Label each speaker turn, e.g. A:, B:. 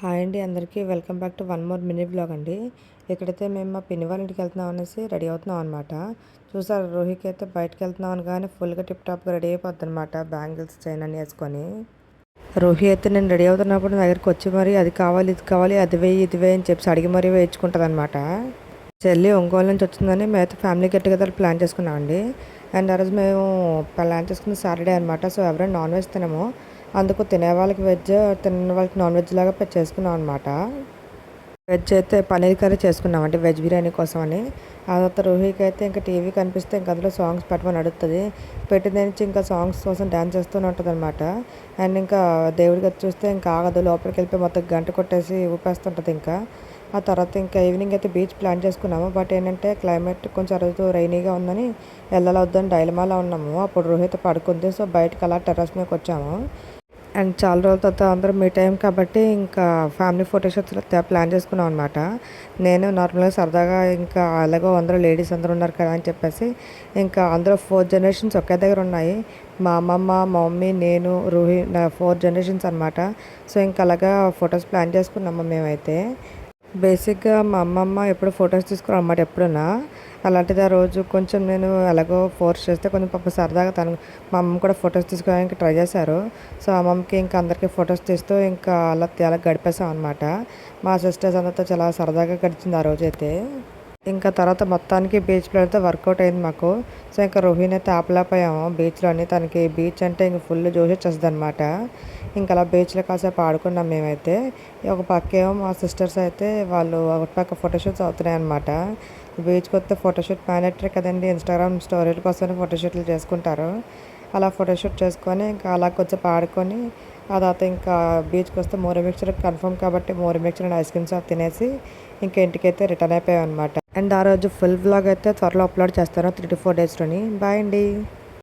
A: Hi అండి అందరికీ welcome back to one more mini blog అండి. ఇక్కడైతే మేము మా పిన్ని వాళ్ళ ఇంటికి వెళ్తున్నాం అనేసి రెడీ అవుతున్నాం అనమాట. చూసారు రోహికి అయితే బయటకు వెళ్తున్నాం అనగానే ఫుల్గా టిప్ టాప్గా రెడీ అయిపోద్ది అనమాట. బ్యాంగిల్స్ చైన్ అని వేసుకొని రోహి అయితే నేను రెడీ అవుతున్నప్పుడు నా దగ్గరికి వచ్చి మరి అది కావాలి ఇది కావాలి అది వేయి ఇది వేయి అని చెప్పి అడిగి మరీ వేయించుకుంటుంది అనమాట. చెల్లి ఒంగోలు నుంచి వచ్చిందని మేమైతే ఫ్యామిలీ గెట్ టుగెదర్ ప్లాన్ చేసుకున్నామండి. అండ్ ఆ రోజు మేము ప్లాన్ చేసుకున్న సాటర్డే అనమాట. సో ఎవరైనా నాన్ వెజ్ తినము, అందుకు తినే వాళ్ళకి వెజ్, తిన్న వాళ్ళకి నాన్ వెజ్ లాగా చేసుకున్నాం అనమాట. వెజ్ అయితే పన్నీర్ కర్రీ చేసుకున్నామండి వెజ్ బిర్యానీ కోసం అని. ఆ తర్వాత రోహికి అయితే ఇంకా టీవీ కనిపిస్తే ఇంకా అందులో సాంగ్స్ పెట్టమని అడుగుతుంది. పెట్టిన నుంచి ఇంకా సాంగ్స్ కోసం డ్యాన్స్ చేస్తూనే ఉంటుంది అనమాట. అండ్ ఇంకా దేవుడికి చూస్తే ఇంకా ఆగదు, లోపలికి వెళ్ళిపోయి మొత్తం గంట కొట్టేసి ఊపేస్తుంటుంది. ఇంకా ఆ తర్వాత ఇంకా ఈవినింగ్ అయితే బీచ్ ప్లాన్ చేసుకున్నాము. బట్ ఏంటంటే క్లైమేట్ కొంచెం రోజు రైనీగా ఉందని వెళ్ళవద్దని డైలమాలో ఉన్నాము. అప్పుడు రోహిత్ పడుకుంది. సో బయటకు అలా టెర్రస్ మీదకి వచ్చాము. అండ్ చాలా రోజుల తర్వాత అందరం మీట్ అయ్యాం కాబట్టి ఇంకా ఫ్యామిలీ ఫోటోషూట్స్ ప్లాన్ చేసుకున్నాం అనమాట. నేను నార్మల్గా సరదాగా ఇంకా అలాగో అందరూ లేడీస్ అందరూ ఉన్నారు కదా అని చెప్పేసి ఇంకా అందరూ 4 జనరేషన్స్ ఒకే దగ్గర ఉన్నాయి. మా అమ్మమ్మ, మా మమ్మీ, నేను, రూహి, నా 4 జనరేషన్స్ అనమాట. సో ఇంకా అలాగా ఫొటోస్ ప్లాన్ చేసుకున్నాము మేమైతే. బేసిక్గా మా అమ్మమ్మ ఎప్పుడు ఫొటోస్ తీసుకురావు అన్నమాట ఎప్పుడున్నా. అలాంటిది ఆ రోజు కొంచెం నేను ఎలాగో ఫోర్స్ చేస్తే కొంచెం పాప సరదాగా మా అమ్మ కూడా ఫొటోస్ తీసుకోవడానికి ట్రై చేశారు. సో అమ్మమ్మకి ఇంకా అందరికీ ఫొటోస్ తీస్తూ ఇంకా అలా గడిపేసాం అనమాట. మా సిస్టర్స్ అందరితో చాలా సరదాగా గడిచింది ఆ రోజైతే. ఇంకా తర్వాత మొత్తానికి బీచ్లో అయితే వర్కౌట్ అయింది మాకు. సో ఇంకా రోహిణి అయితే ఆపలేకపోయాము బీచ్లోని. తనకి బీచ్ అంటే ఇంక ఫుల్ జోష్ వచ్చేస్తుంది అనమాట. ఇంకా అలా బీచ్లో కాసేపు ఆడుకున్నాం మేమైతే. ఒక పక్కేమో మా సిస్టర్స్ అయితే వాళ్ళు ఒక పక్క ఫోటోషూట్స్ అవుతున్నాయి అనమాట. బీచ్కి వస్తే ఫోటోషూట్ మ్యాండేటరీ కదండి, ఇన్స్టాగ్రామ్ స్టోరీల కోసం ఫోటోషూట్లు చేసుకుంటారు. అలా ఫోటోషూట్ చేసుకొని ఇంకా అలా కొంచెం ఆడుకొని ఆ తర్వాత ఇంకా బీచ్కి వస్తే మోరీ మిక్చర్ కన్ఫర్మ్ కాబట్టి mori mixture and ice creams తినేసి ఇంకా ఇంటికైతే రిటర్న్ అయిపోయాం అనమాట. అండ్ ఆ రోజు ఫుల్ వ్లాగ్ అయితే త్వరలో అప్లోడ్ చేస్తాను 3 to 4 డేస్లోని. బాయ్ అండి.